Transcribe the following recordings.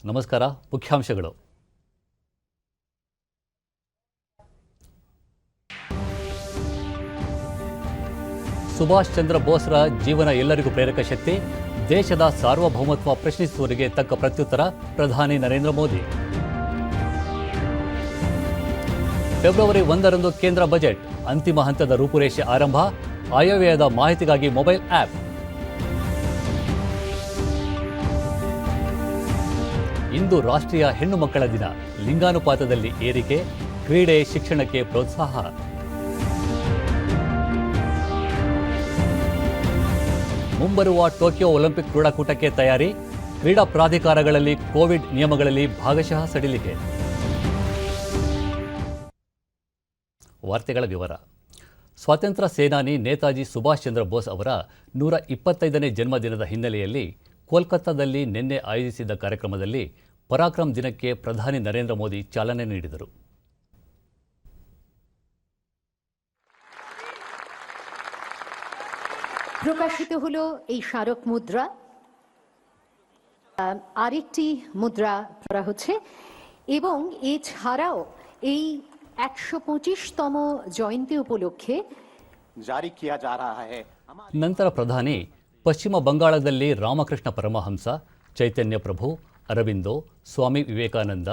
ನಮಸ್ಕಾರ. ಮುಖ್ಯಾಂಶಗಳು. ಸುಭಾಷ್ ಚಂದ್ರ ಬೋಸ್ರ ಜೀವನ ಎಲ್ಲರಿಗೂ ಪ್ರೇರಕ ಶಕ್ತಿ. ದೇಶದ ಸಾರ್ವಭೌಮತ್ವ ಪ್ರಶ್ನಿಸುವವರಿಗೆ ತಕ್ಕ ಪ್ರತ್ಯುತ್ತರ ಪ್ರಧಾನಿ ನರೇಂದ್ರ ಮೋದಿ. ಫೆಬ್ರವರಿ 1ರಂದು ಕೇಂದ್ರ ಬಜೆಟ್ ಅಂತಿಮ ಹಂತದ ರೂಪುರೇಷೆ ಆರಂಭ. ಆಯವ್ಯಯದ ಮಾಹಿತಿಗಾಗಿ ಮೊಬೈಲ್ ಆ್ಯಪ್. ಇಂದು ರಾಷ್ಟ್ರೀಯ ಹೆಣ್ಣು ಮಕ್ಕಳ ದಿನ. ಲಿಂಗಾನುಪಾತದಲ್ಲಿ ಏರಿಕೆ. ಕ್ರೀಡೆ ಶಿಕ್ಷಣಕ್ಕೆ ಪ್ರೋತ್ಸಾಹ. ಮುಂಬರುವ ಟೋಕಿಯೋ ಒಲಿಂಪಿಕ್ ಕ್ರೀಡಾಕೂಟಕ್ಕೆ ತಯಾರಿ. ಕ್ರೀಡಾ ಪ್ರಾಧಿಕಾರಗಳಲ್ಲಿ ಕೋವಿಡ್ ನಿಯಮಗಳಲ್ಲಿ ಭಾಗಶಃ ಸಡಿಲಿಕೆ. ವಾರ್ತೆಗಳ ವಿವರ. ಸ್ವಾತಂತ್ರ್ಯ ಸೇನಾನಿ ನೇತಾಜಿ ಸುಭಾಷ್ ಚಂದ್ರ ಬೋಸ್ ಅವರ 125ನೇ ಜನ್ಮದಿನದ ಹಿನ್ನೆಲೆಯಲ್ಲಿ ಕೋಲ್ಕತ್ತಾದಲ್ಲಿ ನಿನ್ನೆ ಆಯೋಜಿಸಿದ್ದ ಕಾರ್ಯಕ್ರಮದಲ್ಲಿ ಪರಾಕ್ರಮ್ ದಿನಕ್ಕೆ ಪ್ರಧಾನಿ ನರೇಂದ್ರ ಮೋದಿ ಚಾಲನೆ ನೀಡಿದರು. প্রকাশিত হলো এই স্মারক মুদ্রা। আরেকটি মুদ্রা করা হচ্ছে এবং এছাড়াও এই 125তম জয়ন্তী উপলক্ষে ಜಾರಿ ಕಿಯಾ ಜಾ ರಹಾ ಹೈ. ನಂತರ ಪ್ರಧಾನಿ ಪಶ್ಚಿಮ ಬಂಗಾಳದಲ್ಲಿ ರಾಮಕೃಷ್ಣ ಪರಮಹಂಸ, ಚೈತನ್ಯ ಪ್ರಭು, ಅರವಿಂದೋ, ಸ್ವಾಮಿ ವಿವೇಕಾನಂದ,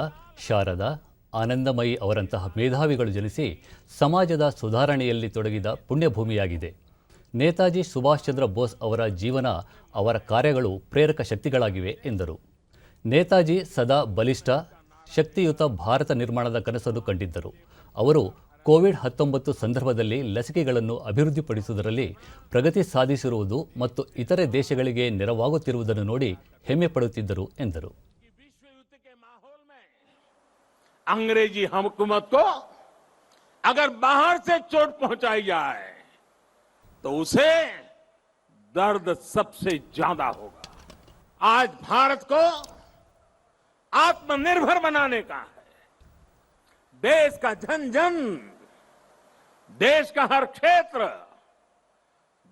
ಶಾರದಾ, ಆನಂದಮಯಿ ಅವರಂತಹ ಮೇಧಾವಿಗಳು ಜನಿಸಿ ಸಮಾಜದ ಸುಧಾರಣೆಯಲ್ಲಿ ತೊಡಗಿದ ಪುಣ್ಯಭೂಮಿಯಾಗಿದೆ. ನೇತಾಜಿ ಸುಭಾಷ್ ಚಂದ್ರ ಬೋಸ್ ಅವರ ಜೀವನ, ಅವರ ಕಾರ್ಯಗಳು ಪ್ರೇರಕ ಶಕ್ತಿಗಳಾಗಿವೆ ಎಂದರು. ನೇತಾಜಿ ಸದಾ ಬಲಿಷ್ಠ, ಶಕ್ತಿಯುತ ಭಾರತ ನಿರ್ಮಾಣದ ಕನಸನ್ನು ಕಂಡಿದ್ದರು. ಅವರು ಕೋವಿಡ್-19 ಸಂದರ್ಭದಲ್ಲಿ ಲಸಿಕೆಗಳನ್ನು ಅಭಿವೃದ್ಧಿಪಡಿಸುವುದರಲ್ಲಿ ಪ್ರಗತಿ ಸಾಧಿಸಿರುವುದು ಮತ್ತು ಇತರೆ ದೇಶಗಳಿಗೆ ನೆರವಾಗುತ್ತಿರುವುದನ್ನು ನೋಡಿ ಹೆಮ್ಮೆ ಪಡುತ್ತಿದ್ದರು ಎಂದರು. अंग्रेजी हुकूमत को अगर बाहर से चोट पहुंचाई जाए तो उसे दर्द सबसे ज्यादा होगा. आज भारत को आत्मनिर्भर बनाने का है. देश का जन जन, देश का हर क्षेत्र,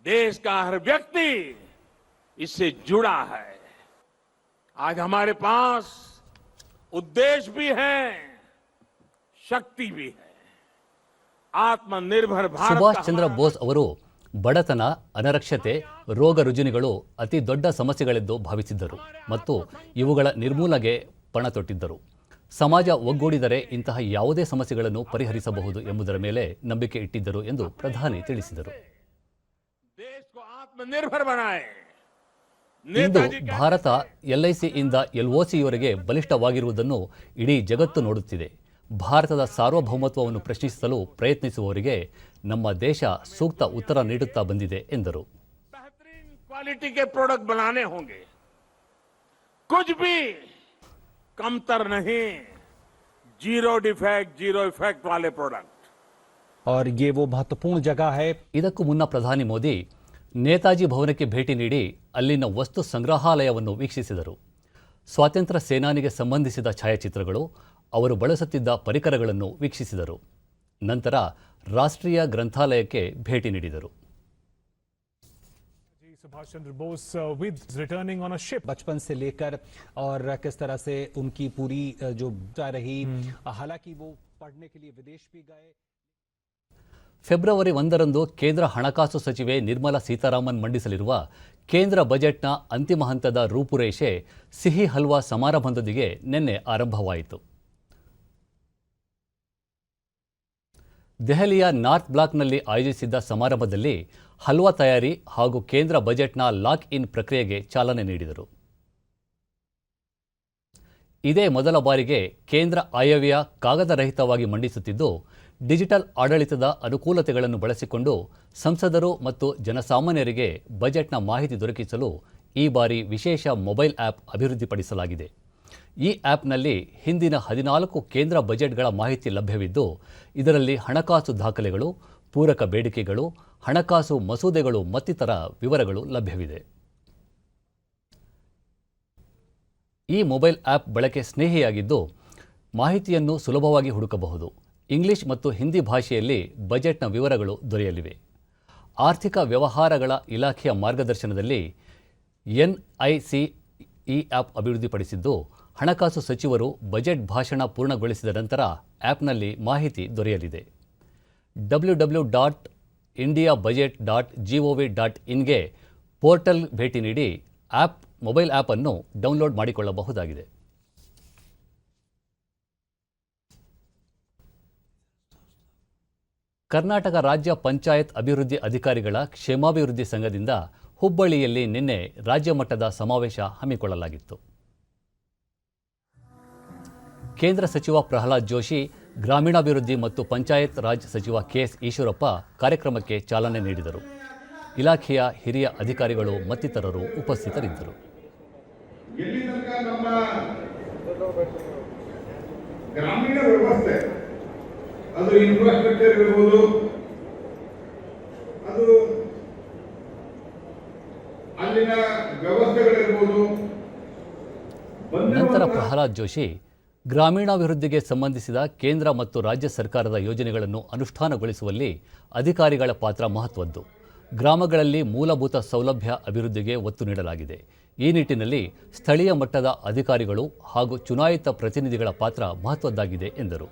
देश का हर व्यक्ति इससे जुड़ा है. आज हमारे पास उद्देश्य भी है, शक्ति भी है. आत्मनिर्भर भारत. ಸುಭಾಷ್ ಚಂದ್ರ ಬೋಸ್ ಅವರು ಬಡತನ, ಅನರಕ್ಷತೆ, ರೋಗ ರುಜಿನಗಳು ಅತಿ ದೊಡ್ಡ ಸಮಸ್ಯೆಗಳೆಂದು ಭಾವಿಸಿದ್ದರು ಮತ್ತು ಇವುಗಳ ನಿರ್ಮೂಲನೆಗೆ ಪಣ ತೊಟ್ಟಿದ್ದರು. ಸಮಾಜ ಒಗ್ಗೂಡಿದರೆ ಇಂತಹ ಯಾವುದೇ ಸಮಸ್ಯೆಗಳನ್ನು ಪರಿಹರಿಸಬಹುದು ಎಂಬುದರ ಮೇಲೆ ನಂಬಿಕೆ ಇಟ್ಟಿದ್ದರು ಎಂದು ಪ್ರಧಾನಿ ತಿಳಿಸಿದರು. ಇಂದು ಭಾರತ LICಯಿಂದ LOCವರೆಗೆ ಬಲಿಷ್ಠವಾಗಿರುವುದನ್ನು ಇಡೀ ಜಗತ್ತು ನೋಡುತ್ತಿದೆ. ಭಾರತದ ಸಾರ್ವಭೌಮತ್ವವನ್ನು ಪ್ರಶ್ನಿಸಲು ಪ್ರಯತ್ನಿಸುವವರಿಗೆ ನಮ್ಮ ದೇಶ ಸೂಕ್ತ ಉತ್ತರ ನೀಡುತ್ತಾ ಬಂದಿದೆ ಎಂದರು. क्वालिटी के प्रोडक्ट बनाने होंगे, कुछ भी कमतर नहीं. जीरो डिफेक्ट, जीरो इफेक्ट वाले प्रोडक्ट. और ये वो महत्वपूर्ण जगह है. ಇದಕ್ಕೂ ಮುನ್ನ ಪ್ರಧಾನಿ ಮೋದಿ ನೇತಾಜಿ ಭವನಕ್ಕೆ ಭೇಟಿ ನೀಡಿ ಅಲ್ಲಿನ ವಸ್ತು ಸಂಗ್ರಹಾಲಯವನ್ನು ವೀಕ್ಷಿಸಿದರು. ಸ್ವಾತಂತ್ರ್ಯ ಸೇನಾನಿಗೆ ಸಂಬಂಧಿಸಿದ ಛಾಯಾಚಿತ್ರಗಳು, ಅವರು ಬಳಸುತ್ತಿದ್ದ ಪರಿಕರಗಳನ್ನು ವೀಕ್ಷಿಸಿದರು. ನಂತರ ರಾಷ್ಟ್ರೀಯ ಗ್ರಂಥಾಲಯಕ್ಕೆ ಭೇಟಿ ನೀಡಿದರು. Subhash Chandra Bose with returning on a ship. बचपन से लेकर और किस तरह से उनकी पूरी जो रही, हालांकि वो पढ़ने के लिए विदेश भी गए. ಫೆಬ್ರವರಿ 1ರಂದು ಕೇಂದ್ರ ಹಣಕಾಸು ಸಚಿವೆ ನಿರ್ಮಲಾ ಸೀತಾರಾಮನ್ ಮಂಡಿಸಲಿರುವ ಕೇಂದ್ರ ಬಜೆಟ್ನ ಅಂತಿಮ ಹಂತದ ರೂಪುರೇಷೆ ಸಿಹಿ ಹಲ್ವಾ ಸಮಾರಂಭದೊಂದಿಗೆ ನಿನ್ನೆ ಆರಂಭವಾಯಿತು. ದೆಹಲಿಯ ನಾರ್ತ್ ಬ್ಲಾಕ್ನಲ್ಲಿ ಆಯೋಜಿಸಿದ್ದ ಸಮಾರಂಭದಲ್ಲಿ ಹಲ್ವಾ ತಯಾರಿ ಹಾಗೂ ಕೇಂದ್ರ ಬಜೆಟ್ನ ಲಾಕ್ ಇನ್ ಪ್ರಕ್ರಿಯೆಗೆ ಚಾಲನೆ ನೀಡಿದರು. ಇದೇ ಮೊದಲ ಬಾರಿಗೆ ಕೇಂದ್ರ ಆಯವ್ಯಯ ಕಾಗದರಹಿತವಾಗಿ ಮಂಡಿಸುತ್ತಿದ್ದು, ಡಿಜಿಟಲ್ ಆಡಳಿತದ ಅನುಕೂಲತೆಗಳನ್ನು ಬಳಸಿಕೊಂಡು ಸಂಸದರು ಮತ್ತು ಜನಸಾಮಾನ್ಯರಿಗೆ ಬಜೆಟ್ನ ಮಾಹಿತಿ ದೊರಕಿಸಲು ಈ ಬಾರಿ ವಿಶೇಷ ಮೊಬೈಲ್ ಆ್ಯಪ್ ಅಭಿವೃದ್ಧಿಪಡಿಸಲಾಗಿದೆ. ಈ ಆ್ಯಪ್ನಲ್ಲಿ ಹಿಂದಿನ 14 ಕೇಂದ್ರ ಬಜೆಟ್ಗಳ ಮಾಹಿತಿ ಲಭ್ಯವಿದ್ದು, ಇದರಲ್ಲಿ ಹಣಕಾಸು ದಾಖಲೆಗಳು, ಪೂರಕ ಬೇಡಿಕೆಗಳು, ಹಣಕಾಸು ಮಸೂದೆಗಳು ಮತ್ತಿತರ ವಿವರಗಳು ಲಭ್ಯವಿದೆ. ಈ ಮೊಬೈಲ್ ಆ್ಯಪ್ ಬಳಕೆ ಸ್ನೇಹಿಯಾಗಿದ್ದು, ಮಾಹಿತಿಯನ್ನು ಸುಲಭವಾಗಿ ಹುಡುಕಬಹುದು. ಇಂಗ್ಲಿಷ್ ಮತ್ತು ಹಿಂದಿ ಭಾಷೆಯಲ್ಲಿ ಬಜೆಟ್ನ ವಿವರಗಳು ದೊರೆಯಲಿವೆ. ಆರ್ಥಿಕ ವ್ಯವಹಾರಗಳ ಇಲಾಖೆಯ ಮಾರ್ಗದರ್ಶನದಲ್ಲಿ NIC ಈ ಆ್ಯಪ್ ಅಭಿವೃದ್ಧಿಪಡಿಸಿದ್ದು, ಹಣಕಾಸು ಸಚಿವರು ಬಜೆಟ್ ಭಾಷಣ ಪೂರ್ಣಗೊಳಿಸಿದ ನಂತರ ಆ್ಯಪ್ನಲ್ಲಿ ಮಾಹಿತಿ ದೊರೆಯಲಿದೆ. www.indiabudget.gov.inಗೆ ಪೋರ್ಟಲ್ ಭೇಟಿ ನೀಡಿ ಮೊಬೈಲ್ ಆ್ಯಪ್ ಅನ್ನು ಡೌನ್ಲೋಡ್ ಮಾಡಿಕೊಳ್ಳಬಹುದಾಗಿದೆ. ಕರ್ನಾಟಕ ರಾಜ್ಯ ಪಂಚಾಯತ್ ಅಭಿವೃದ್ಧಿ ಅಧಿಕಾರಿಗಳ ಕ್ಷೇಮಾಭಿವೃದ್ಧಿ ಸಂಘದಿಂದ ಹುಬ್ಬಳ್ಳಿಯಲ್ಲಿ ನಿನ್ನೆ ರಾಜ್ಯ ಮಟ್ಟದ ಸಮಾವೇಶ ಹಮ್ಮಿಕೊಳ್ಳಲಾಗಿತ್ತು. ಕೇಂದ್ರ ಸಚಿವ ಪ್ರಹ್ಲಾದ್ ಜೋಶಿ, ಗ್ರಾಮೀಣಾಭಿವೃದ್ಧಿ ಮತ್ತು ಪಂಚಾಯತ್ ರಾಜ್ ಸಚಿವ ಕೆಎಸ್ ಈಶ್ವರಪ್ಪ ಕಾರ್ಯಕ್ರಮಕ್ಕೆ ಚಾಲನೆ ನೀಡಿದರು. ಇಲಾಖೆಯ ಹಿರಿಯ ಅಧಿಕಾರಿಗಳು ಮತ್ತಿತರರು ಉಪಸ್ಥಿತರಿದ್ದರು. ಎಲ್ಲಿ ತನಕ ನಮ್ಮ ಗ್ರಾಮೀಣ ವ್ಯವಸ್ಥೆ, ಅದು ಇನ್ಫ್ರಾಸ್ಟ್ರಕ್ಚರ್ ಇರ್ಬೋದು, ಅದು ಅಲ್ಲಿನ ವ್ಯವಸ್ಥೆಗಳಿರ್ಬೋದು. ನಂತರ ಪ್ರಹ್ಲಾದ್ ಜೋಶಿ ಗ್ರಾಮೀಣಾಭಿವೃದ್ಧಿಗೆ ಸಂಬಂಧಿಸಿದ ಕೇಂದ್ರ ಮತ್ತು ರಾಜ್ಯ ಸರ್ಕಾರದ ಯೋಜನೆಗಳನ್ನು ಅನುಷ್ಠಾನಗೊಳಿಸುವಲ್ಲಿ ಅಧಿಕಾರಿಗಳ ಪಾತ್ರ ಮಹತ್ವದ್ದು. ಗ್ರಾಮಗಳಲ್ಲಿ ಮೂಲಭೂತ ಸೌಲಭ್ಯ ಅಭಿವೃದ್ಧಿಗೆ ಒತ್ತು ನೀಡಲಾಗಿದೆ. ಈ ನಿಟ್ಟಿನಲ್ಲಿ ಸ್ಥಳೀಯ ಮಟ್ಟದ ಅಧಿಕಾರಿಗಳು ಹಾಗೂ ಚುನಾಯಿತ ಪ್ರತಿನಿಧಿಗಳ ಪಾತ್ರ ಮಹತ್ವದ್ದಾಗಿದೆ ಎಂದರು.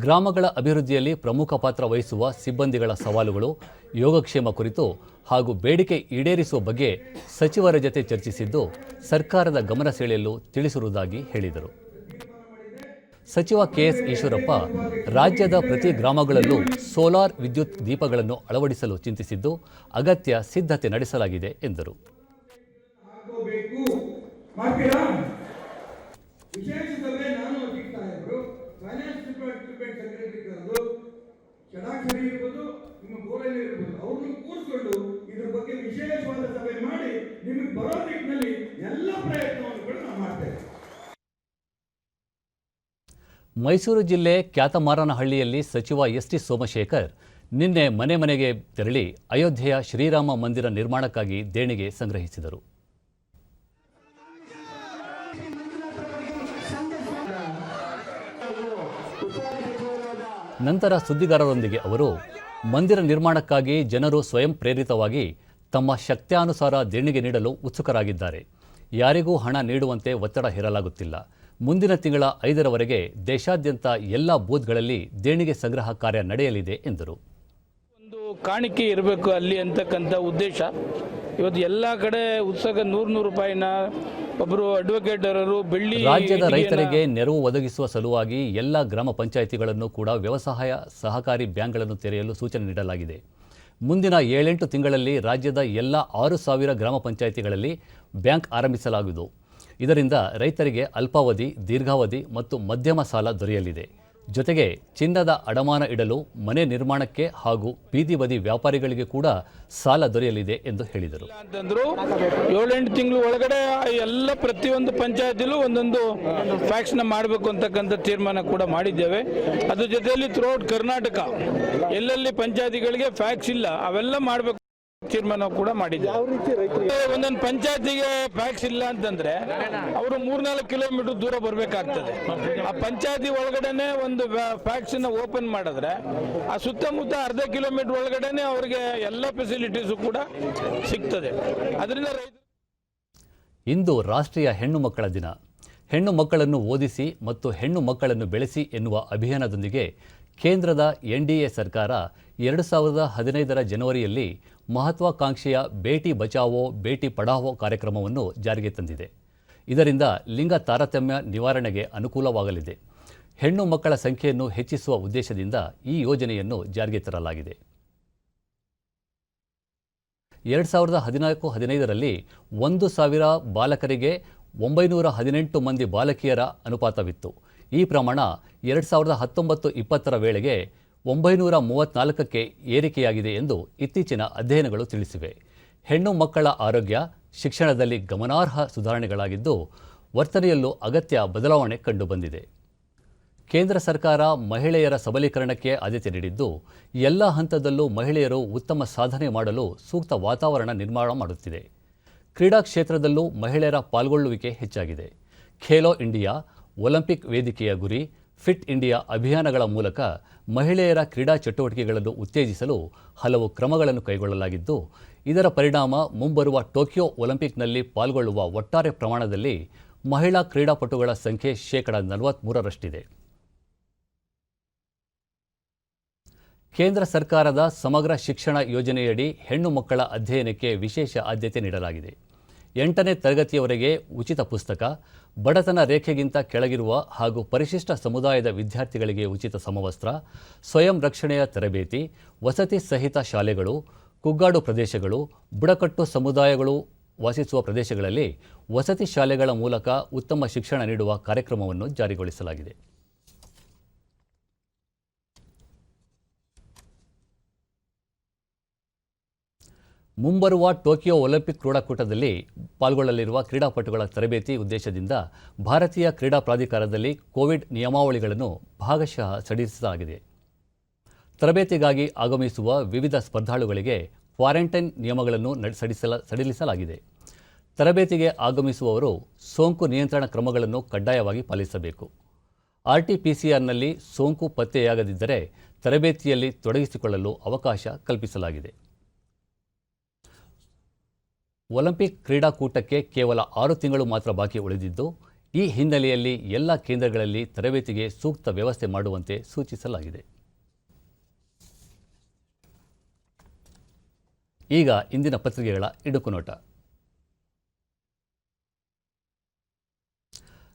ಗ್ರಾಮಗಳ ಅಭಿವೃದ್ಧಿಯಲ್ಲಿ ಪ್ರಮುಖ ಪಾತ್ರ ವಹಿಸುವ ಸಿಬ್ಬಂದಿಗಳ ಸವಾಲುಗಳು, ಯೋಗಕ್ಷೇಮ ಕುರಿತು ಹಾಗೂ ಬೇಡಿಕೆ ಈಡೇರಿಸುವ ಬಗ್ಗೆ ಸಚಿವರ ಜತೆ ಚರ್ಚಿಸಿದ್ದು ಸರ್ಕಾರದ ಗಮನ ಸೆಳೆಯಲು ತಿಳಿಸಿರುವುದಾಗಿ ಹೇಳಿದರು. ಸಚಿವ ಕೆಎಸ್ ಈಶ್ವರಪ್ಪ ರಾಜ್ಯದ ಪ್ರತಿ ಗ್ರಾಮಗಳಲ್ಲೂ ಸೋಲಾರ್ ವಿದ್ಯುತ್ ದೀಪಗಳನ್ನು ಅಳವಡಿಸಲು ಚಿಂತಿಸಿದ್ದು ಅಗತ್ಯ ಸಿದ್ಧತೆ ನಡೆಸಲಾಗಿದೆ ಎಂದರು. ಮೈಸೂರು ಜಿಲ್ಲೆ ಕ್ಯಾತಮಾರನಹಳ್ಳಿಯಲ್ಲಿ ಸಚಿವ ಎಸ್.ಟಿ. ಸೋಮಶೇಖರ್ ನಿನ್ನೆ ಮನೆ ಮನೆಗೆ ತೆರಳಿ ಅಯೋಧ್ಯೆಯ ಶ್ರೀರಾಮ ಮಂದಿರ ನಿರ್ಮಾಣಕ್ಕಾಗಿ ದೇಣಿಗೆ ಸಂಗ್ರಹಿಸಿದರು. ನಂತರ ಸುದ್ದಿಗಾರರೊಂದಿಗೆ ಅವರು ಮಂದಿರ ನಿರ್ಮಾಣಕ್ಕಾಗಿ ಜನರು ಸ್ವಯಂ ಪ್ರೇರಿತವಾಗಿ ತಮ್ಮ ಶಕ್ತ್ಯಾನುಸಾರ ದೇಣಿಗೆ ನೀಡಲು ಉತ್ಸುಕರಾಗಿದ್ದಾರೆ. ಯಾರಿಗೂ ಹಣ ನೀಡುವಂತೆ ಒತ್ತಡ ಹೇರಲಾಗುತ್ತಿಲ್ಲ. ಮುಂದಿನ ತಿಂಗಳ 5ರವರೆಗೆ ದೇಶಾದ್ಯಂತ ಎಲ್ಲ ಬೂತ್ಗಳಲ್ಲಿ ದೇಣಿಗೆ ಸಂಗ್ರಹ ಕಾರ್ಯ ನಡೆಯಲಿದೆ ಎಂದರು. ಒಂದು ಕಾಣಿಕೆ ಇರಬೇಕು ಅಲ್ಲಿ ಅಂತಕ್ಕಂಥ ಉದ್ದೇಶ. ಇವತ್ತು ಎಲ್ಲ ಕಡೆ ಉತ್ಸವ 100 ರೂಪಾಯಿನ ಒಬ್ಬರು ಅಡ್ವೊಕೇಟರರು ಬೆಳ್ಳಿ. ರಾಜ್ಯದ ರೈತರಿಗೆ ನೆರವು ಒದಗಿಸುವ ಸಲುವಾಗಿ ಎಲ್ಲ ಗ್ರಾಮ ಪಂಚಾಯಿತಿಗಳನ್ನು ಕೂಡ ವ್ಯವಸಾಯ ಸಹಕಾರಿ ಬ್ಯಾಂಕ್ಗಳನ್ನು ತೆರೆಯಲು ಸೂಚನೆ ನೀಡಲಾಗಿದೆ. ಮುಂದಿನ 7-8 ತಿಂಗಳಲ್ಲಿ ರಾಜ್ಯದ ಎಲ್ಲ 6,000 ಗ್ರಾಮ ಪಂಚಾಯಿತಿಗಳಲ್ಲಿ ಬ್ಯಾಂಕ್ ಆರಂಭಿಸಲಾಗುವುದು. ಇದರಿಂದ ರೈತರಿಗೆ ಅಲ್ಪಾವಧಿ, ದೀರ್ಘಾವಧಿ ಮತ್ತು ಮಧ್ಯಮ ಸಾಲ ದೊರೆಯಲಿದೆ. ಜೊತೆಗೆ ಚಿನ್ನದ ಅಡಮಾನ ಇಡಲು, ಮನೆ ನಿರ್ಮಾಣಕ್ಕೆ ಹಾಗೂ ಬೀದಿ ಬದಿ ವ್ಯಾಪಾರಿಗಳಿಗೆ ಕೂಡ ಸಾಲ ದೊರೆಯಲಿದೆ ಎಂದು ಹೇಳಿದರು. 7-8 ತಿಂಗಳು ಒಳಗಡೆ ಎಲ್ಲ ಪ್ರತಿಯೊಂದು ಪಂಚಾಯತಿಲೂ ಒಂದೊಂದು ಫ್ಯಾಕ್ಸ್ನ ಮಾಡಬೇಕು ಅಂತಕ್ಕಂಥ ತೀರ್ಮಾನ ಕೂಡ ಮಾಡಿದ್ದೇವೆ. ಅದ್ರ ಜೊತೆಯಲ್ಲಿ ಥ್ರೂಔಟ್ ಕರ್ನಾಟಕ ಎಲ್ಲೆಲ್ಲಿ ಪಂಚಾಯತಿಗಳಿಗೆ ಫ್ಯಾಕ್ಸ್ ಇಲ್ಲ ಅವೆಲ್ಲ ಮಾಡಬೇಕು ತೀರ್ಮಾನ ಕೂಡ ಮಾಡಿದ್ದೇವೆ. ಒಂದೊಂದು ಪಂಚಾಯತಿಗೆ ಫ್ಯಾಕ್ಸ್ ಇಲ್ಲ ಅಂತಂದ್ರೆ ಅವರು 3-4 ಕಿಲೋಮೀಟರ್ ದೂರ ಬರಬೇಕಾಗ್ತದೆ. ಆ ಪಂಚಾಯತಿ ಒಳಗಡೆನೆ ಒಂದು ಫ್ಯಾಕ್ಸ್ ಓಪನ್ ಮಾಡಿದ್ರೆ ಆ ಸುತ್ತಮುತ್ತ ಅರ್ಧ ಕಿಲೋಮೀಟರ್ ಒಳಗಡೆನೆ ಅವರಿಗೆ ಎಲ್ಲ ಫೆಸಿಲಿಟೀಸು ಕೂಡ ಸಿಗ್ತದೆ. ಅದರಿಂದ ಇಂದು ರಾಷ್ಟ್ರೀಯ ಹೆಣ್ಣು ಮಕ್ಕಳ ದಿನ. ಹೆಣ್ಣು ಮಕ್ಕಳನ್ನು ಓದಿಸಿ ಮತ್ತು ಹೆಣ್ಣು ಮಕ್ಕಳನ್ನು ಬೆಳೆಸಿ ಎನ್ನುವ ಅಭಿಯಾನದೊಂದಿಗೆ ಕೇಂದ್ರದ ಎನ್ಡಿಎ ಸರ್ಕಾರ 2015ರ ಜನವರಿಯಲ್ಲಿ ಮಹತ್ವಾಕಾಂಕ್ಷೆಯ ಬೇಟಿ ಬಚಾವೋ ಬೇಟಿ ಪಢಾವೋ ಕಾರ್ಯಕ್ರಮವನ್ನು ಜಾರಿಗೆ ತಂದಿದೆ. ಇದರಿಂದ ಲಿಂಗ ತಾರತಮ್ಯ ನಿವಾರಣೆಗೆ ಅನುಕೂಲವಾಗಲಿದೆ. ಹೆಣ್ಣು ಮಕ್ಕಳ ಸಂಖ್ಯೆಯನ್ನು ಹೆಚ್ಚಿಸುವ ಉದ್ದೇಶದಿಂದ ಈ ಯೋಜನೆಯನ್ನು ಜಾರಿಗೆ ತರಲಾಗಿದೆ. 2014-15ರಲ್ಲಿ 1,000 ಬಾಲಕರಿಗೆ 918 ಮಂದಿ ಬಾಲಕಿಯರ ಅನುಪಾತವಿತ್ತು. ಈ ಪ್ರಮಾಣ 2019-20 ವೇಳೆಗೆ 934ಕ್ಕೆ ಏರಿಕೆಯಾಗಿದೆ ಎಂದು ಇತ್ತೀಚಿನ ಅಧ್ಯಯನಗಳು ತಿಳಿಸಿವೆ. ಹೆಣ್ಣು ಮಕ್ಕಳ ಆರೋಗ್ಯ, ಶಿಕ್ಷಣದಲ್ಲಿ ಗಮನಾರ್ಹ ಸುಧಾರಣೆಗಳಾಗಿದ್ದು ವರ್ತನೆಯಲ್ಲೂ ಅಗತ್ಯ ಬದಲಾವಣೆ ಕಂಡುಬಂದಿದೆ. ಕೇಂದ್ರ ಸರ್ಕಾರ ಮಹಿಳೆಯರ ಸಬಲೀಕರಣಕ್ಕೆ ಆದ್ಯತೆ ನೀಡಿದ್ದು ಎಲ್ಲ ಹಂತದಲ್ಲೂ ಮಹಿಳೆಯರು ಉತ್ತಮ ಸಾಧನೆ ಮಾಡಲು ಸೂಕ್ತ ವಾತಾವರಣ ನಿರ್ಮಾಣ ಮಾಡುತ್ತಿದೆ. ಕ್ರೀಡಾ ಕ್ಷೇತ್ರದಲ್ಲೂ ಮಹಿಳೆಯರ ಪಾಲ್ಗೊಳ್ಳುವಿಕೆ ಹೆಚ್ಚಾಗಿದೆ. ಖೇಲೋ ಇಂಡಿಯಾ, ಒಲಿಂಪಿಕ್ ವೇದಿಕೆಯ ಗುರಿ, ಫಿಟ್ ಇಂಡಿಯಾ ಅಭಿಯಾನಗಳ ಮೂಲಕ ಮಹಿಳೆಯರ ಕ್ರೀಡಾ ಚಟುವಟಿಕೆಗಳನ್ನು ಉತ್ತೇಜಿಸಲು ಹಲವು ಕ್ರಮಗಳನ್ನು ಕೈಗೊಳ್ಳಲಾಗಿದ್ದು, ಇದರ ಪರಿಣಾಮ ಮುಂಬರುವ ಟೋಕಿಯೋ ಒಲಿಂಪಿಕ್ನಲ್ಲಿ ಪಾಲ್ಗೊಳ್ಳುವ ಒಟ್ಟಾರೆ ಪ್ರಮಾಣದಲ್ಲಿ ಮಹಿಳಾ ಕ್ರೀಡಾಪಟುಗಳ ಸಂಖ್ಯೆ 43%ರಷ್ಟಿದೆ. ಕೇಂದ್ರ ಸರ್ಕಾರದ ಸಮಗ್ರ ಶಿಕ್ಷಣ ಯೋಜನೆಯಡಿ ಹೆಣ್ಣು ಮಕ್ಕಳ ಅಧ್ಯಯನಕ್ಕೆ ವಿಶೇಷ ಆದ್ಯತೆ ನೀಡಲಾಗಿದೆ. 8ನೇ ತರಗತಿಯವರೆಗೆ ಉಚಿತ ಪುಸ್ತಕ, ಬಡತನ ರೇಖೆಗಿಂತ ಕೆಳಗಿರುವ ಹಾಗೂ ಪರಿಶಿಷ್ಟ ಸಮುದಾಯದ ವಿದ್ಯಾರ್ಥಿಗಳಿಗೆ ಉಚಿತ ಸಮವಸ್ತ್ರ, ಸ್ವಯಂ ರಕ್ಷಣೆಯ ತರಬೇತಿ, ವಸತಿ ಸಹಿತ ಶಾಲೆಗಳು, ಕುಗ್ಗಾಡು ಪ್ರದೇಶಗಳು, ಬುಡಕಟ್ಟು ಸಮುದಾಯಗಳು ವಾಸಿಸುವ ಪ್ರದೇಶಗಳಲ್ಲಿ ವಸತಿ ಶಾಲೆಗಳ ಮೂಲಕ ಉತ್ತಮ ಶಿಕ್ಷಣ ನೀಡುವ ಕಾರ್ಯಕ್ರಮವನ್ನು ಜಾರಿಗೊಳಿಸಲಾಗಿದೆ. ಮುಂಬರುವ ಟೋಕಿಯೋ ಒಲಿಂಪಿಕ್ ಕ್ರೀಡಾಕೂಟದಲ್ಲಿ ಪಾಲ್ಗೊಳ್ಳಲಿರುವ ಕ್ರೀಡಾಪಟುಗಳ ತರಬೇತಿ ಉದ್ದೇಶದಿಂದ ಭಾರತೀಯ ಕ್ರೀಡಾ ಪ್ರಾಧಿಕಾರದಲ್ಲಿ ಕೋವಿಡ್ ನಿಯಮಾವಳಿಗಳನ್ನು ಭಾಗಶಃ ಸಡಿಲಿಸಲಾಗಿದೆ. ತರಬೇತಿಗಾಗಿ ಆಗಮಿಸುವ ವಿವಿಧ ಸ್ಪರ್ಧಾಳುಗಳಿಗೆ ಕ್ವಾರಂಟೈನ್ ನಿಯಮಗಳನ್ನು ಸಡಿಲಿಸಲಾಗಿದೆ. ತರಬೇತಿಗೆ ಆಗಮಿಸುವವರು ಸೋಂಕು ನಿಯಂತ್ರಣ ಕ್ರಮಗಳನ್ನು ಕಡ್ಡಾಯವಾಗಿ ಪಾಲಿಸಬೇಕು. RT-PCRನಲ್ಲಿ ಸೋಂಕು ಪತ್ತೆಯಾಗದಿದ್ದರೆ ತರಬೇತಿಯಲ್ಲಿ ತೊಡಗಿಸಿಕೊಳ್ಳಲು ಅವಕಾಶ ಕಲ್ಪಿಸಲಾಗಿದೆ. ಒಲಿಂಪಿಕ್ ಕ್ರೀಡಾಕೂಟಕ್ಕೆ ಕೇವಲ 6 ತಿಂಗಳು ಮಾತ್ರ ಬಾಕಿ ಉಳಿದಿದ್ದು, ಈ ಹಿನ್ನೆಲೆಯಲ್ಲಿ ಎಲ್ಲ ಕೇಂದ್ರಗಳಲ್ಲಿ ತರಬೇತಿಗೆ ಸೂಕ್ತ ವ್ಯವಸ್ಥೆ ಮಾಡುವಂತೆ ಸೂಚಿಸಲಾಗಿದೆ. ಈಗ ಇಂದಿನ ಪತ್ರಿಕೆಗಳ ಇಡುಕುನೋಟ.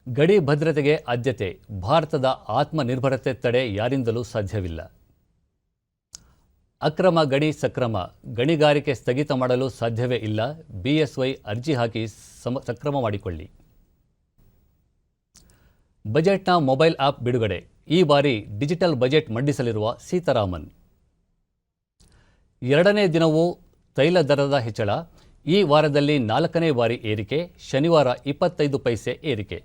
ಗಡಿ ಭದ್ರತೆಗೆ ಆದ್ಯತೆ, ಭಾರತದ ಆತ್ಮನಿರ್ಭರತೆ ತಡೆ ಯಾರಿಂದಲೂ ಸಾಧ್ಯವಿಲ್ಲ. ಅಕ್ರಮ ಗಣಿ ಸಕ್ರಮ, ಗಣಿಗಾರಿಕೆ ಸ್ಥಗಿತ ಮಾಡಲು ಸಾಧ್ಯವೇ ಇಲ್ಲ. BSY ಅರ್ಜಿ ಹಾಕಿ ಸಕ್ರಮ ಮಾಡಿಕೊಳ್ಳಿ. ಬಜೆಟ್ನ ಮೊಬೈಲ್ ಆ್ಯಪ್ ಬಿಡುಗಡೆ, ಈ ಬಾರಿ ಡಿಜಿಟಲ್ ಬಜೆಟ್ ಮಂಡಿಸಲಿರುವ ಸೀತಾರಾಮನ್. 2ನೇ ದಿನವೂ ತೈಲ ದರದ ಹೆಚ್ಚಳ, ಈ ವಾರದಲ್ಲಿ 4ನೇ ಬಾರಿ ಏರಿಕೆ, ಶನಿವಾರ 25 ಪೈಸೆ ಏರಿಕೆ.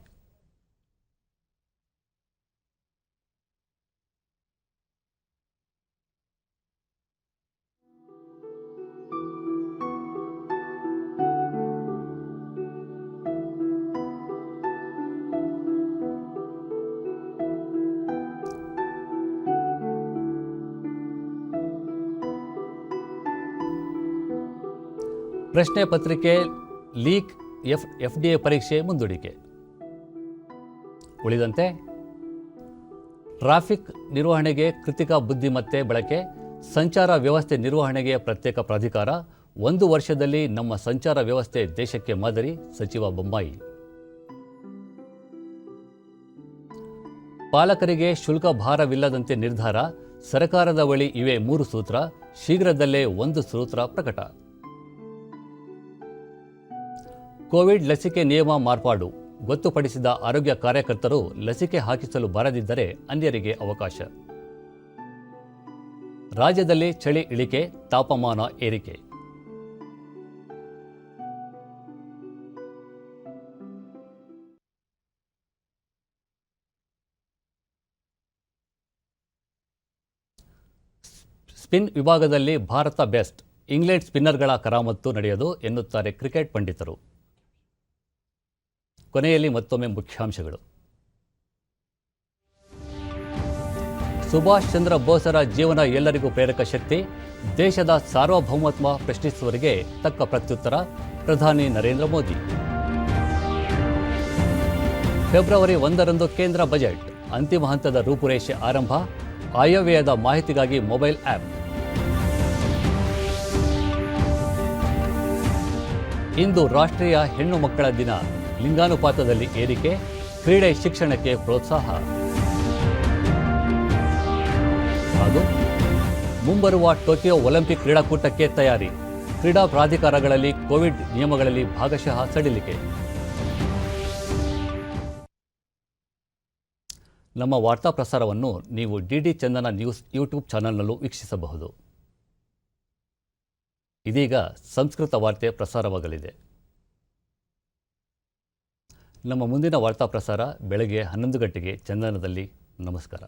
ಪ್ರಶ್ನೆ ಪತ್ರಿಕೆ ಲೀಕ್, FDA ಪರೀಕ್ಷೆ ಮುಂದೂಡಿಕೆ. ಉಳಿದಂತೆ ಟ್ರಾಫಿಕ್ ನಿರ್ವಹಣೆಗೆ ಕೃತಕ ಬುದ್ಧಿಮತ್ತೆ ಬಳಕೆ, ಸಂಚಾರ ವ್ಯವಸ್ಥೆ ನಿರ್ವಹಣೆಗೆ ಪ್ರತ್ಯೇಕ ಪ್ರಾಧಿಕಾರ, 1 ವರ್ಷದಲ್ಲಿ ನಮ್ಮ ಸಂಚಾರ ವ್ಯವಸ್ಥೆ ದೇಶಕ್ಕೆ ಮಾದರಿ, ಸಚಿವ ಬೊಮ್ಮಾಯಿ. ಪಾಲಕರಿಗೆ ಶುಲ್ಕ ಭಾರವಿಲ್ಲದಂತೆ ನಿರ್ಧಾರ, ಸರ್ಕಾರದ ಬಳಿ ಇವೆ 3 ಸೂತ್ರ, ಶೀಘ್ರದಲ್ಲೇ 1 ಸೂತ್ರ ಪ್ರಕಟ. ಕೋವಿಡ್ ಲಸಿಕೆ ನಿಯಮ ಮಾರ್ಪಾಡು, ಗೊತ್ತುಪಡಿಸಿದ ಆರೋಗ್ಯ ಕಾರ್ಯಕರ್ತರು ಲಸಿಕೆ ಹಾಕಿಸಲು ಬಾರದಿದ್ದರೆ ಅನ್ಯರಿಗೆ ಅವಕಾಶ. ರಾಜ್ಯದಲ್ಲಿ ಚಳಿ ಇಳಿಕೆ, ತಾಪಮಾನ ಏರಿಕೆ. ಸ್ಪಿನ್ ವಿಭಾಗದಲ್ಲಿ ಭಾರತ ಬೆಸ್ಟ್, ಇಂಗ್ಲೆಂಡ್ ಸ್ಪಿನ್ನರ್ಗಳ ಕರಾಮತ್ತು ನಡೆಯದು ಎನ್ನುತ್ತಾರೆ ಕ್ರಿಕೆಟ್ ಪಂಡಿತರು. ಕೊನೆಯಲ್ಲಿ ಮತ್ತೊಮ್ಮೆ ಮುಖ್ಯಾಂಶಗಳು. ಸುಭಾಷ್ ಚಂದ್ರ ಬೋಸರ ಜೀವನ ಎಲ್ಲರಿಗೂ ಪ್ರೇರಕ ಶಕ್ತಿ, ದೇಶದ ಸಾರ್ವಭೌಮತ್ವ ಪ್ರಶ್ನಿಸುವವರಿಗೆ ತಕ್ಕ ಪ್ರತ್ಯುತ್ತರ, ಪ್ರಧಾನಿ ನರೇಂದ್ರ ಮೋದಿ. ಫೆಬ್ರವರಿ 1ರಂದು ಕೇಂದ್ರ ಬಜೆಟ್, ಅಂತಿಮ ಹಂತದ ರೂಪುರೇಷೆ ಆರಂಭ, ಆಯವ್ಯಯದ ಮಾಹಿತಿಗಾಗಿ ಮೊಬೈಲ್ ಆ್ಯಪ್. ಇಂದು ರಾಷ್ಟ್ರೀಯ ಹೆಣ್ಣು ಮಕ್ಕಳ ದಿನ, ಲಿಂಗಾನುಪಾತದಲ್ಲಿ ಏರಿಕೆ, ಕ್ರೀಡೆ ಶಿಕ್ಷಣಕ್ಕೆ ಪ್ರೋತ್ಸಾಹ. ಹಾಗೂ ಮುಂಬರುವ ಟೋಕಿಯೋ ಒಲಿಂಪಿಕ್ ಕ್ರೀಡಾಕೂಟಕ್ಕೆ ತಯಾರಿ, ಕ್ರೀಡಾ ಪ್ರಾಧಿಕಾರಗಳಲ್ಲಿ ಕೋವಿಡ್ ನಿಯಮಗಳಲ್ಲಿ ಭಾಗಶಃ ಸಡಿಲಿಕೆ. ನಮ್ಮ ವಾರ್ತಾ ಪ್ರಸಾರವನ್ನು ನೀವು DD ಚಂದನ ನ್ಯೂಸ್ ಯೂಟ್ಯೂಬ್ ಚಾನಲ್ನಲ್ಲೂ ವೀಕ್ಷಿಸಬಹುದು. ಇದೀಗ ಸಂಸ್ಕೃತ ವಾರ್ತೆ ಪ್ರಸಾರವಾಗಲಿದೆ. ನಮ್ಮ ಮುಂದಿನ ವಾರ್ತಾ ಪ್ರಸಾರ ಬೆಳಗ್ಗೆ 11 ಗಂಟೆಗೆ ಚಂದನದಲ್ಲಿ. ನಮಸ್ಕಾರ.